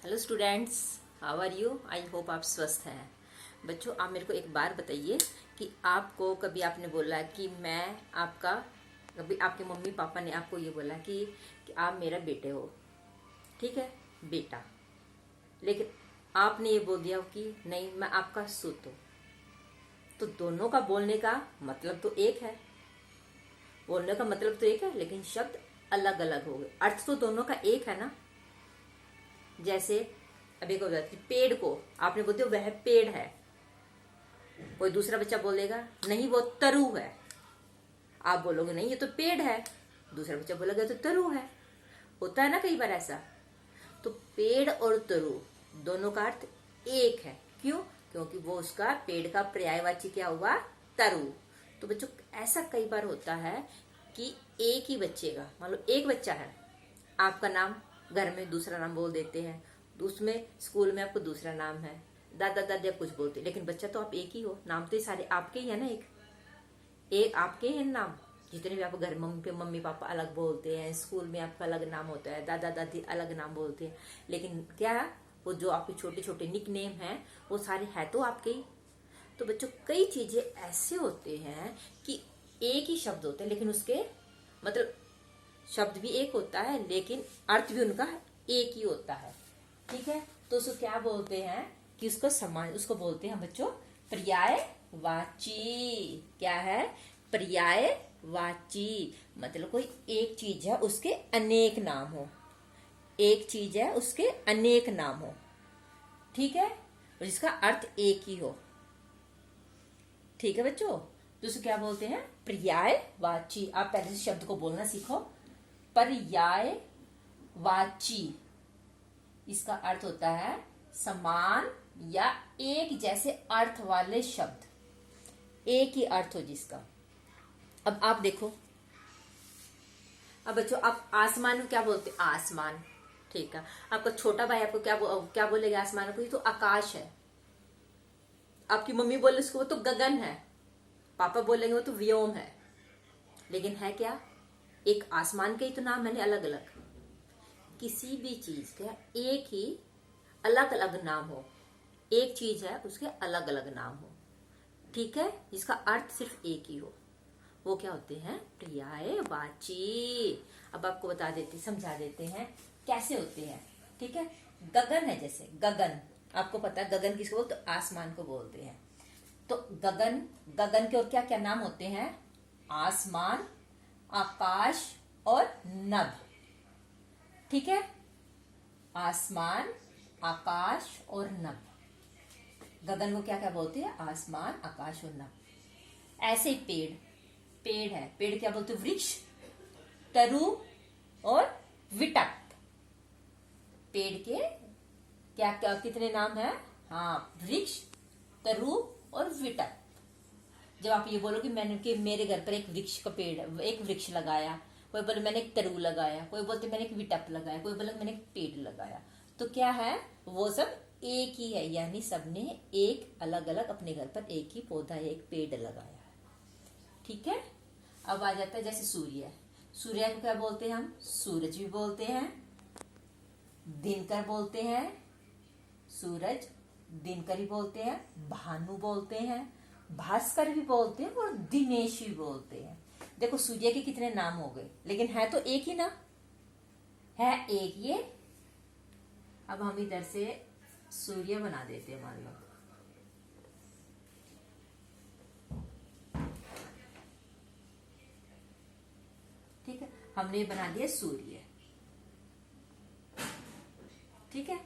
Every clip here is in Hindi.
Hello students, how are you. I hope आप स्वस्थ हैं। बच्चों, आप मेरे को एक बार बताइए कि आपको कभी आपने बोला कि मैं आपका, कभी आपके मम्मी पापा ने आपको ये बोला कि आप मेरा बेटे हो, ठीक है, बेटा, लेकिन आपने ये बोल दिया कि नहीं मैं आपका सूत हूँ। तो दोनों का बोलने का मतलब तो एक है, बोलने का मतलब तो एक है, लेकिन शब्द अलग अलग हो गए। अर्थ तो दोनों का एक है ना। जैसे अभी को पेड़ को आपने बोलते हो वह पेड़ है, कोई दूसरा बच्चा बोलेगा नहीं वो तरु है, आप बोलोगे नहीं ये तो पेड़ है, दूसरा बच्चा बोलेगा तो तरु है। होता है ना कई बार ऐसा। तो पेड़ और तरु दोनों का अर्थ एक है। क्यों? क्योंकि वो उसका पेड़ का पर्यायवाची क्या हुआ, तरु। तो बच्चों ऐसा कई बार होता है कि एक ही बच्चे का, मान लो एक बच्चा है, आपका नाम घर में दूसरा नाम बोल देते हैं, उसमें स्कूल में आपको दूसरा नाम है, दादा दादी आप कुछ बोलते, लेकिन बच्चा तो आप एक ही हो, नाम तो सारे आपके ही है ना। एक आपके हैं नाम। जितने भी आप घर मम्मी पापा अलग बोलते हैं, स्कूल में आपका अलग नाम होता है, दादा दादी अलग नाम बोलते हैं, लेकिन क्या वो जो आपके छोटे छोटे निक नेम है वो सारे है तो आपके ही। तो बच्चों कई चीजें ऐसे होते हैं कि एक ही शब्द होते हैं, लेकिन उसके मतलब शब्द भी एक होता है लेकिन अर्थ भी उनका एक ही होता है, ठीक है। तो उसको क्या बोलते हैं कि उसको समान, उसको बोलते हैं बच्चों पर्यायवाची। क्या है? पर्यायवाची। मतलब कोई एक चीज है उसके अनेक नाम हो, एक चीज है उसके अनेक नाम हो, ठीक है, और जिसका अर्थ एक ही हो, ठीक है बच्चों। तो उसको क्या बोलते हैं? पर्यायवाची। आप पहले से शब्द को बोलना सीखो। पर्यायवाची, इसका अर्थ होता है समान या एक जैसे अर्थ वाले शब्द, एक ही अर्थ हो जिसका। अब आप देखो, अब बच्चों आप आसमान को क्या बोलते? आसमान, ठीक है। आपका छोटा भाई आपको क्या बोलेगा आसमान को? ये तो आकाश है। आपकी मम्मी बोले उसको वो तो गगन है, पापा बोलेंगे वो तो व्योम है। लेकिन है क्या? एक आसमान के ही तो नाम है ना अलग अलग। किसी भी चीज का एक ही अलग अलग नाम हो, एक चीज है उसके अलग अलग नाम हो, ठीक है, जिसका अर्थ सिर्फ एक ही हो, वो क्या होते हैं? पर्यायवाची। अब आपको बता देते, समझा देते हैं कैसे होते हैं, ठीक है। गगन है, जैसे गगन, आपको पता है गगन किसको बोलते? तो आसमान को बोलते हैं। तो गगन, गगन के और क्या क्या नाम होते हैं? आसमान, आकाश और नभ, ठीक है। आसमान, आकाश और नभ, गगन को क्या क्या बोलते हैं? आसमान, आकाश और नभ। ऐसे ही पेड़, पेड़ है, पेड़ क्या बोलते? वृक्ष, तरु और विटप। पेड़ के क्या क्या कितने नाम है? हाँ, वृक्ष, तरु और विटप। जब आप ये बोलो कि मैंने कि मेरे घर पर एक वृक्ष का पेड़, एक वृक्ष लगाया, कोई बोले मैंने एक तरु लगाया, कोई बोलते मैंने एक विटप लगाया, कोई बोले मैंने एक पेड़ लगाया, तो क्या है? वो सब एक ही है, यानी सबने एक अलग अलग अपने घर पर एक ही पौधा, एक पेड़ लगाया है, ठीक है। अब आ जाता है जैसे सूर्य, सूर्य को क्या बोलते हैं हम? सूरज भी बोलते हैं, दिनकर बोलते हैं, सूरज दिनकर ही बोलते हैं, भानु बोलते हैं, भास्कर भी बोलते हैं और दिनेश भी बोलते हैं। देखो सूर्य के कितने नाम हो गए, लेकिन है तो एक ही ना, है एक ये। अब हम इधर से सूर्य बना देते हैं, मान लो, ठीक है, हमने बना दिया सूर्य, ठीक है,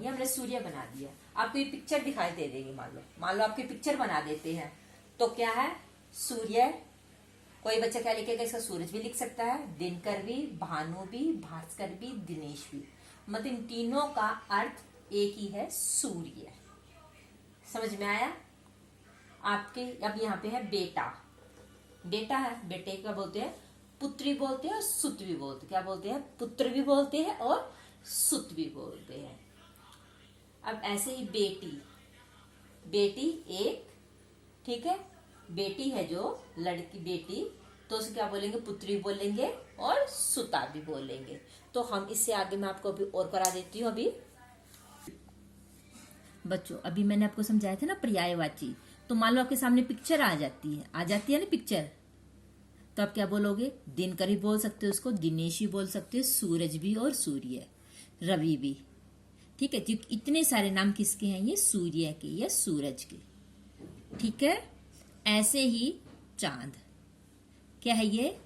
ये हमने सूर्य बना दिया। आपको ये पिक्चर दिखाई दे देगी, मान लो आपकी पिक्चर बना देते हैं, तो क्या है? सूर्य, कोई बच्चा क्या लिखेगा? इसका सूरज भी लिख सकता है, दिनकर भी, भानु भी, भास्कर भी, दिनेश भी, मतलब इन तीनों का अर्थ एक ही है, सूर्य। समझ में आया आपके? अब यहाँ पे है बेटा, बेटा है, बेटे क्या बोलते हैं? पुत्री बोलते हैं और सुत भी बोलते हैं। क्या बोलते हैं? पुत्र भी बोलते हैं और सुत भी बोलते हैं। अब ऐसे ही बेटी, बेटी एक, ठीक है, बेटी है जो लड़की, बेटी, तो उसे क्या बोलेंगे? पुत्री बोलेंगे और सुता भी बोलेंगे। तो हम इससे आगे मैं आपको अभी और करा देती हूँ। अभी बच्चों अभी मैंने आपको समझाया था ना पर्यायवाची, तो मान लो आपके सामने पिक्चर आ जाती है ना पिक्चर, तो आप क्या बोलोगे? दिनकर भी बोल सकते हो उसको, दिनेश भी बोल सकते हो, सूरज भी और सूर्य, रवि भी। ठीक है, क्योंकि इतने सारे नाम किसके हैं? ये सूर्य के या सूरज के। ठीक है, ऐसे ही चांद, क्या है ये?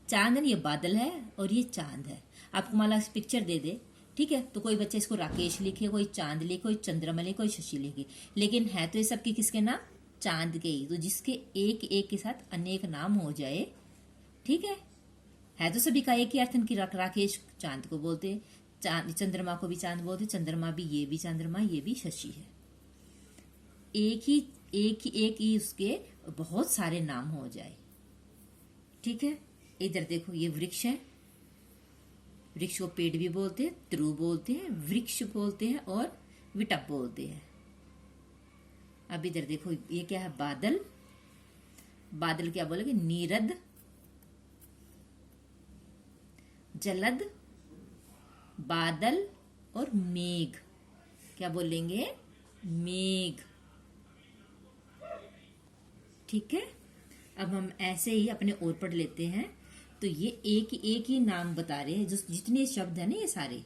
चांद है, ये बादल है और ये चांद है। आपको मान लो पिक्चर दे दे, ठीक है, तो कोई बच्चा इसको राकेश लिखे, कोई चांद लिखे, कोई चंद्रमा लिखे, कोई शशि लिखे, लेकिन है तो ये सबके किसके नाम? चांद के ही। तो जिसके एक एक के साथ अनेक नाम हो जाए, ठीक है तो सभी का एक ही अर्थ कि राकेश चांद को बोलते, चांद चंद्रमा को भी चांद बोलते, चंद्रमा भी, ये भी चंद्रमा, ये भी शशि है। एक ही उसके बहुत सारे नाम हो जाए। ठीक है, इधर देखो ये वृक्ष है, वृक्ष को पेड़ भी बोलते हैं, त्रु बोलते हैं, वृक्ष बोलते हैं और विटप बोलते हैं। अब इधर देखो ये क्या है? बादल, बादल क्या बोलेंगे? नीरद, जलद, बादल और मेघ, क्या बोलेंगे? मेघ। ठीक है, अब हम ऐसे ही अपने और पढ़ लेते हैं। तो ये एक ही नाम बता रहे हैं, जो जितने शब्द है ना, ये सारे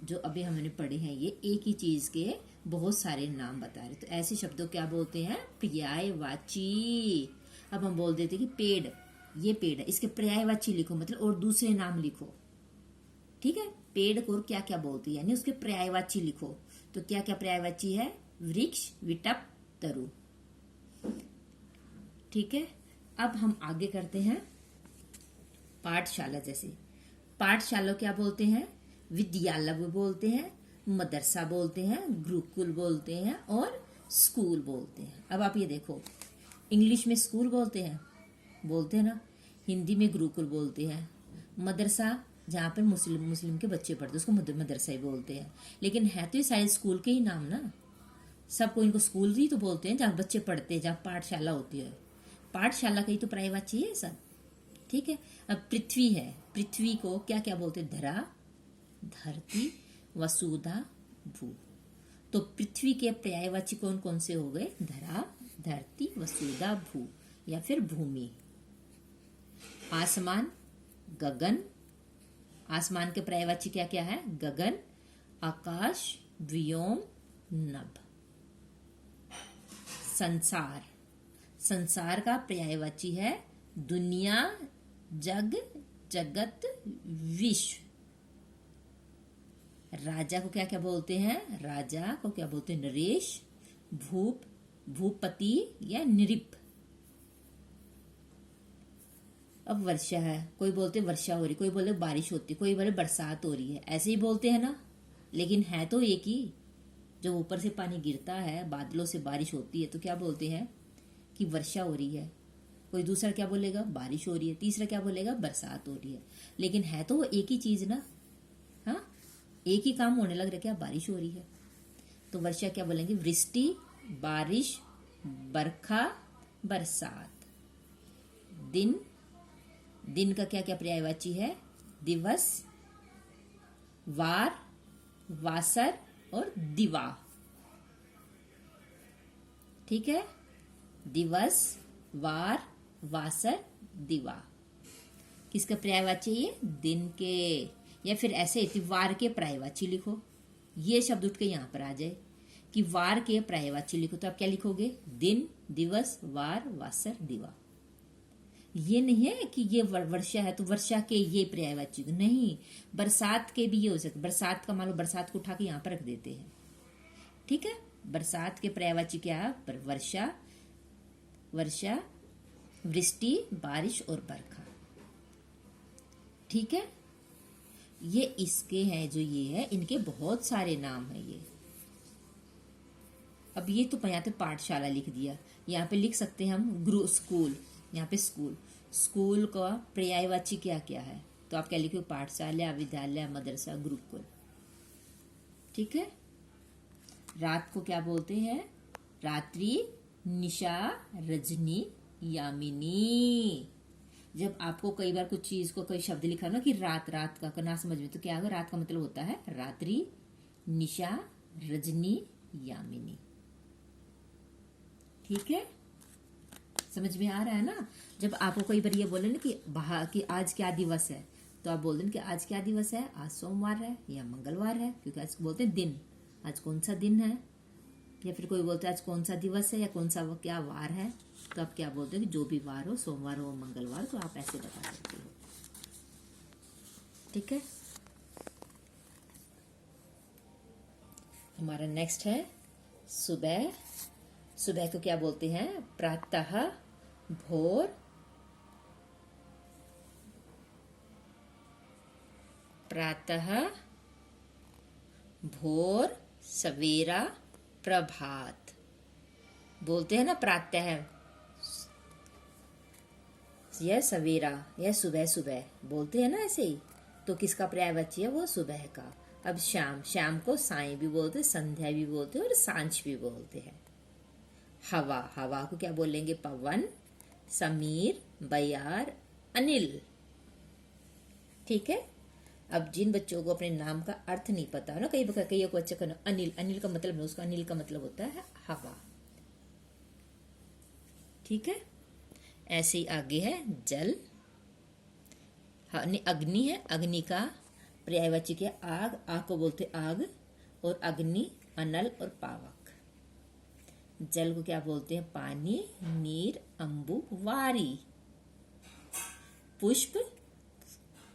जो अभी हमने पढ़े हैं, ये एक ही चीज के बहुत सारे नाम बता रहे। तो ऐसे शब्दों क्या बोलते हैं? पर्यायवाची। अब हम बोल देते कि पेड़, ये पेड़ है, इसके पर्यायवाची लिखो, मतलब और दूसरे नाम लिखो। ठीक है, पेड़ को क्या क्या बोलते हैं, यानी उसके पर्यायवाची लिखो। तो क्या क्या पर्यायवाची है? वृक्ष, विटप, तरु। ठीक है, अब हम आगे करते हैं पाठशाला। जैसे पाठशाला क्या बोलते हैं? विद्यालय बोलते हैं, मदरसा बोलते हैं, गुरुकुल बोलते हैं और स्कूल बोलते हैं। अब आप ये देखो, इंग्लिश में स्कूल बोलते हैं ना, हिंदी में गुरुकुल बोलते हैं, मदरसा जहाँ पर मुस्लिम के बच्चे पढ़ते हैं उसको मदरसा ही बोलते हैं। लेकिन है तो ये सारे स्कूल के ही नाम ना, सबको इनको स्कूल ही तो बोलते हैं जहाँ बच्चे पढ़ते हैं, जहाँ पाठशाला होती है। पाठशाला का ही तो पर्यायवाची है सब। ठीक है, अब पृथ्वी है, पृथ्वी को क्या क्या बोलते हैं? धरा, धरती, वसुधा, भू। तो पृथ्वी के पर्यायवाची कौन कौन से हो गए? धरा, धरती, वसुधा, भू या फिर भूमि। आसमान, गगन, आसमान के पर्यायवाची क्या क्या है? गगन, आकाश, व्योम, नभ। संसार, संसार का पर्यायवाची है दुनिया, जग, जगत, विश्व। राजा को क्या क्या बोलते हैं? राजा को क्या बोलते हैं? नरेश, भूप, भूपति या नृप। अब वर्षा है, कोई बोलते वर्षा हो रही, कोई बोले बारिश होती, कोई बोले बरसात हो रही है, ऐसे ही बोलते हैं ना। लेकिन है तो एक ही, जब ऊपर से पानी गिरता है, बादलों से बारिश होती है, तो क्या बोलते हैं कि वर्षा हो रही है। कोई दूसरा क्या बोलेगा? बारिश हो रही है। तीसरा क्या बोलेगा? बरसात हो रही है। लेकिन है तो वो एक ही चीज ना। हाँ, एक ही काम होने लग रहा है, क्या? बारिश हो रही है। तो वर्षा क्या बोलेंगे? वृष्टि, बारिश, बरखा, बरसात। दिन, दिन का क्या क्या पर्यायवाची है? दिवस, वार, वासर और दिवा। ठीक है, दिवस, वार, वासर, दिवा। किसका पर्यायवाची? ये दिन के। या फिर ऐसे वार के पर्यायवाची लिखो, ये शब्द उठ के यहां पर आ जाए कि वार के पर्यायवाची लिखो, तो आप क्या लिखोगे? दिन, दिवस, वार, वासर, दिवा। ये नहीं है कि ये वर्षा है तो वर्षा के ये पर्यायवाची नहीं, बरसात के भी ये हो सकते। बरसात का मान लो बरसात को उठा के यहां पर रख देते हैं। ठीक है, बरसात के पर्यायवाची क्या है? वर्षा, वर्षा, वृष्टि, बारिश और बरखा। ठीक है, ये इसके हैं, जो ये है इनके बहुत सारे नाम है ये। अब ये तो यहाँ पे पाठशाला लिख दिया, यहाँ पे लिख सकते हैं हम गुरु स्कूल। यहाँ पे स्कूल, स्कूल का पर्यायवाची क्या क्या है? तो आप क्या लिखो? पाठशाला, विद्यालय, मदरसा, गुरुकुल। ठीक है, रात को क्या बोलते हैं? रात्रि, निशा, रजनी, यामिनी। जब आपको कई बार कुछ चीज को कोई शब्द लिखा ना कि रात, रात का ना समझ में, तो क्या होगा? रात का मतलब होता है रात्रि, निशा, रजनी, यामिनी। ठीक है, समझ में आ रहा है ना। जब आपको कोई बार ये बोले ना कि आज क्या दिवस है, तो आप बोल दें कि आज क्या दिवस है, आज सोमवार है या मंगलवार है, क्योंकि आज बोलते हैं दिन, आज कौन सा दिन है। या फिर कोई बोलता है आज कौन सा दिवस है या कौन सा क्या वार है, तो आप क्या बोलते हो कि जो भी वार हो, सोमवार हो मंगलवार, तो आप ऐसे बता सकते हो। ठीक है, हमारा नेक्स्ट है सुबह। सुबह को क्या बोलते हैं, प्रातः, भोर, प्रातः, भोर, सवेरा, प्रभात। बोलते हैं ना प्रातः, यह सवेरा, यह सुबह सुबह बोलते हैं ना ऐसे ही। तो किसका पर्यायवाची है, वो सुबह का। अब शाम, शाम को साय भी बोलते, संध्या भी बोलते और सांझ भी बोलते हैं। हवा, हवा को क्या बोलेंगे, पवन, समीर, बयार, अनिल। ठीक है, अब जिन बच्चों को अपने नाम का अर्थ नहीं पता ना, कई बच्चे का अनिल, अनिल का मतलब, उसका अनिल का मतलब होता है हवा। ठीक है, ऐसे ही आगे है जल, अग्नि है, अग्नि का पर्यायवाची है आग, आग को बोलते आग, और अग्नि, अनल और पावक। जल को क्या बोलते हैं, पानी, नीर, अंबु, वारी। पुष्प,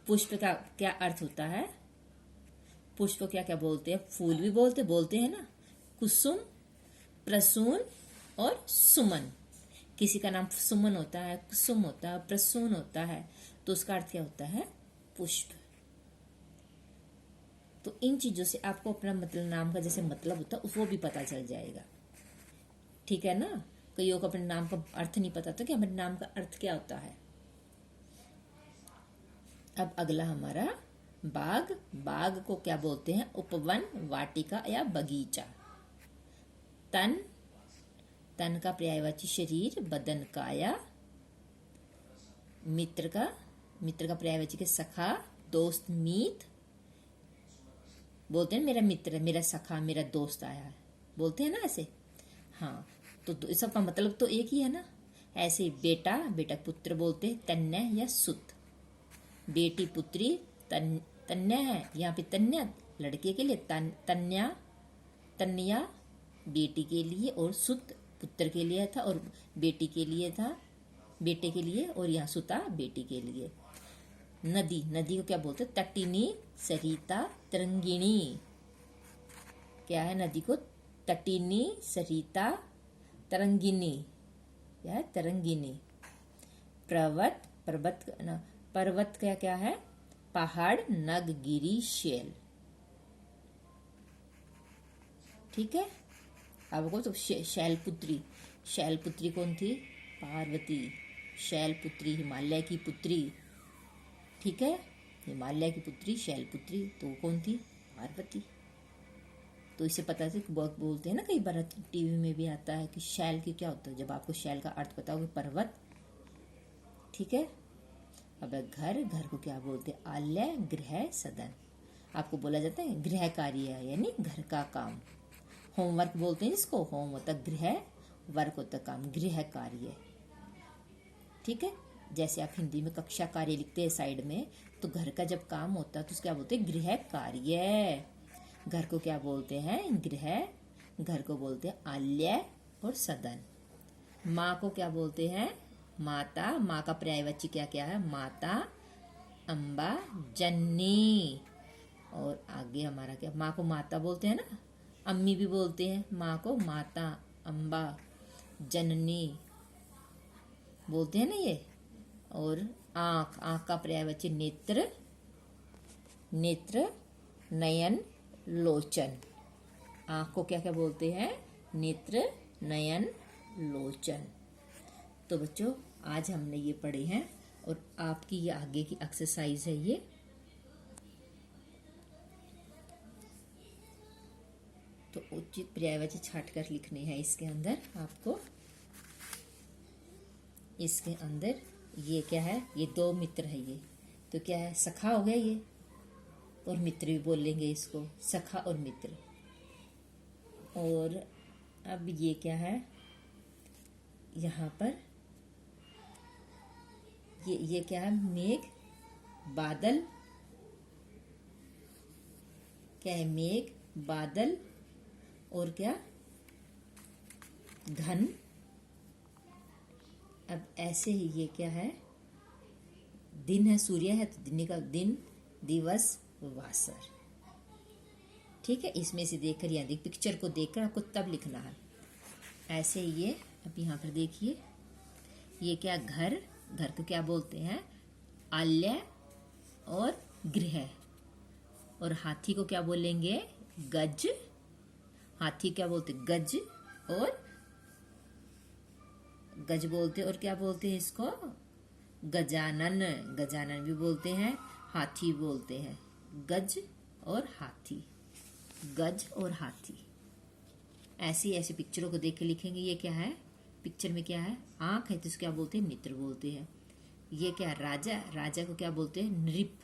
पुष्प का क्या अर्थ होता है, पुष्प को क्या क्या बोलते हैं, फूल भी बोलते हैं ना, कुसुम, प्रसून और सुमन। किसी का नाम सुमन होता है, कुसुम होता है, प्रसून होता है, तो उसका अर्थ क्या होता है, पुष्प। तो इन चीजों से आपको अपना मतलब नाम का जैसे मतलब होता है वो भी पता चल जाएगा। ठीक है ना, कईयों को अपने नाम का अर्थ नहीं पता था कि हमारे नाम का अर्थ क्या होता है। अब अगला हमारा बाग, बाग को क्या बोलते हैं, उपवन, वाटिका या बगीचा। तन, तन का पर्यायवाची शरीर, बदन, काया। मित्र का, मित्र का पर्यायवाची के सखा, दोस्त, मीत। बोलते हैं मेरा मित्र, मेरा सखा, मेरा दोस्त आया है, बोलते हैं ना ऐसे। हाँ, तो इस सब का मतलब तो एक ही है ना। ऐसे बेटा, बेटा पुत्र बोलते हैं, तन्या या सुत। बेटी, पुत्री, तन्या है, यहाँ पे तन्या लड़के के लिए, तन्या, तन्या बेटी के लिए, और सुत पुत्र के लिए था, और बेटी के लिए था, बेटे के लिए, और यहाँ सुता बेटी के लिए। नदी, नदी को क्या बोलते हैं, तटिनी, सरिता, तरंगिणी। क्या है नदी को, तटिनी, सरिता, तरंगिनी, क्या है, तरंगिनी। पर्वत, पर्वत क्या क्या है, पहाड़, नग, गिरी, शैल। ठीक है, अब को तो शैलपुत्री, शैलपुत्री कौन थी, पार्वती। शैलपुत्री हिमालय की पुत्री। ठीक है, हिमालय की पुत्री शैलपुत्री, तो कौन थी, पार्वती। तो इसे पता है, बोलते हैं ना कई बार टीवी में भी आता है कि शैल की क्या होता है, जब आपको शैल का अर्थ पता होगा, पर्वत। ठीक है, अब घर, घर को क्या बोलते हैं, आलय, गृह, सदन। आपको बोला जाता है गृह कार्य, यानी घर का काम। होमवर्क बोलते हैं जिसको, होम होता गृह, वर्क होता काम, गृह कार्य। ठीक है, जैसे आप हिंदी में कक्षा कार्य लिखते हैं साइड में, तो घर का जब काम होता है तो उसको क्या बोलते हैं, गृह कार्य। घर को क्या बोलते हैं, गृह। घर को बोलते हैं आलय और सदन। माँ को क्या बोलते हैं, माता। माँ का पर्यायवाची क्या क्या है, माता, अम्बा, जननी। और आगे हमारा क्या, माँ को माता बोलते हैं ना, अम्मी भी बोलते हैं माँ को, माता, अम्बा, जननी बोलते हैं ना ये। और आँख, आँख का पर्यायवाची नेत्र, नेत्र, नयन, लोचन। आँख को क्या क्या बोलते हैं, नेत्र, नयन, लोचन। तो बच्चों आज हमने ये पढ़े हैं, और आपकी ये आगे की एक्सरसाइज है ये। तो उचित पर्यायवाची छाट कर लिखने हैं इसके अंदर आपको। इसके अंदर ये क्या है, ये दो मित्र है, ये तो क्या है, सखा हो गया ये, और मित्र भी बोल लेंगे इसको, सखा और मित्र। और अब ये क्या है, यहाँ पर ये क्या है, मेघ, बादल, क्या है, मेघ, बादल और क्या, घन। अब ऐसे ही ये क्या है, दिन है, सूर्य है, तो दिन का दिन, दिवस, वासर। ठीक है, इसमें से देखकर या देख पिक्चर को देखकर आपको तब लिखना है। ऐसे ही ये अब यहाँ पर देखिए, ये क्या, घर, घर को क्या बोलते हैं, आल्य और गृह। और हाथी को क्या बोलेंगे, गज। हाथी क्या बोलते, गज, और गज बोलते, और क्या बोलते हैं इसको, गजानन। गजानन भी बोलते हैं, हाथी बोलते हैं। गज और हाथी, गज और हाथी। ऐसी ऐसी पिक्चरों को देख के लिखेंगे। ये क्या है, पिक्चर में क्या है, आंख है, तो इसको क्या बोलते हैं, मित्र बोलते हैं। ये क्या, राजा, राजा को क्या बोलते हैं, नृप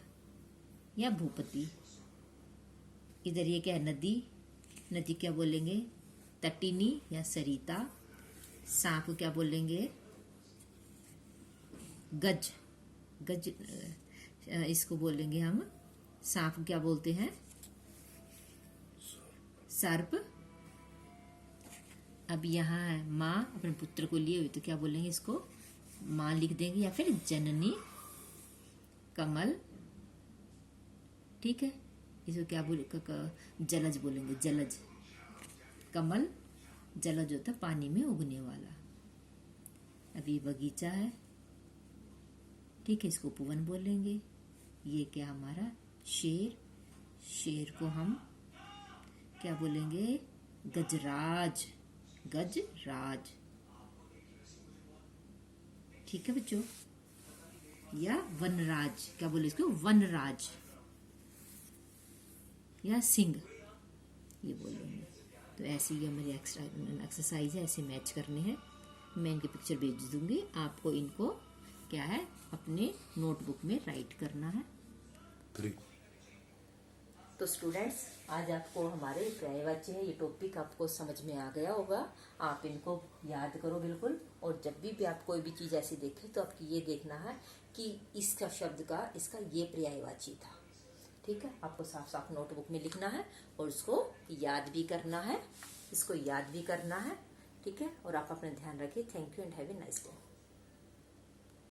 या भूपति। इधर ये क्या है, नदी, नदी क्या बोलेंगे, तटिनी या सरिता। सांप को क्या बोलेंगे, गज, गज, इसको बोलेंगे हम, सांप को क्या बोलते हैं, सर्प। अब यहाँ है माँ, अपने पुत्र को लिए हुए, तो क्या बोलेंगे, इसको माँ लिख देंगे, या फिर जननी। कमल, ठीक है, इसको क्या बोले, जलज बोलेंगे, जलज। कमल, जलज होता है पानी में उगने वाला। अब ये बगीचा है, ठीक है, इसको उपवन बोलेंगे। ये क्या हमारा, शेर, शेर को हम क्या बोलेंगे, गजराज, गजराज। ठीक है बच्चों, या वनराज, क्या बोले इसको, वनराज, या सिंह, ये बोलेंगे। तो ऐसे ही हमारी एक्सरसाइज है, ऐसे मैच करने हैं। मैं इनके पिक्चर भेज दूंगी, आपको इनको क्या है, अपने नोटबुक में राइट करना है। तो स्टूडेंट्स, आज आपको हमारे पर्यायवाची है, ये टॉपिक आपको समझ में आ गया होगा। आप इनको याद करो बिल्कुल, और जब भी आप कोई भी चीज़ ऐसी देखें तो आपकी ये देखना है कि इसका शब्द का, इसका ये पर्यायवाची था। ठीक है, आपको साफ साफ नोटबुक में लिखना है और उसको याद भी करना है, इसको याद भी करना है। ठीक है, और आप अपना ध्यान रखिए। Thank you and have a nice day.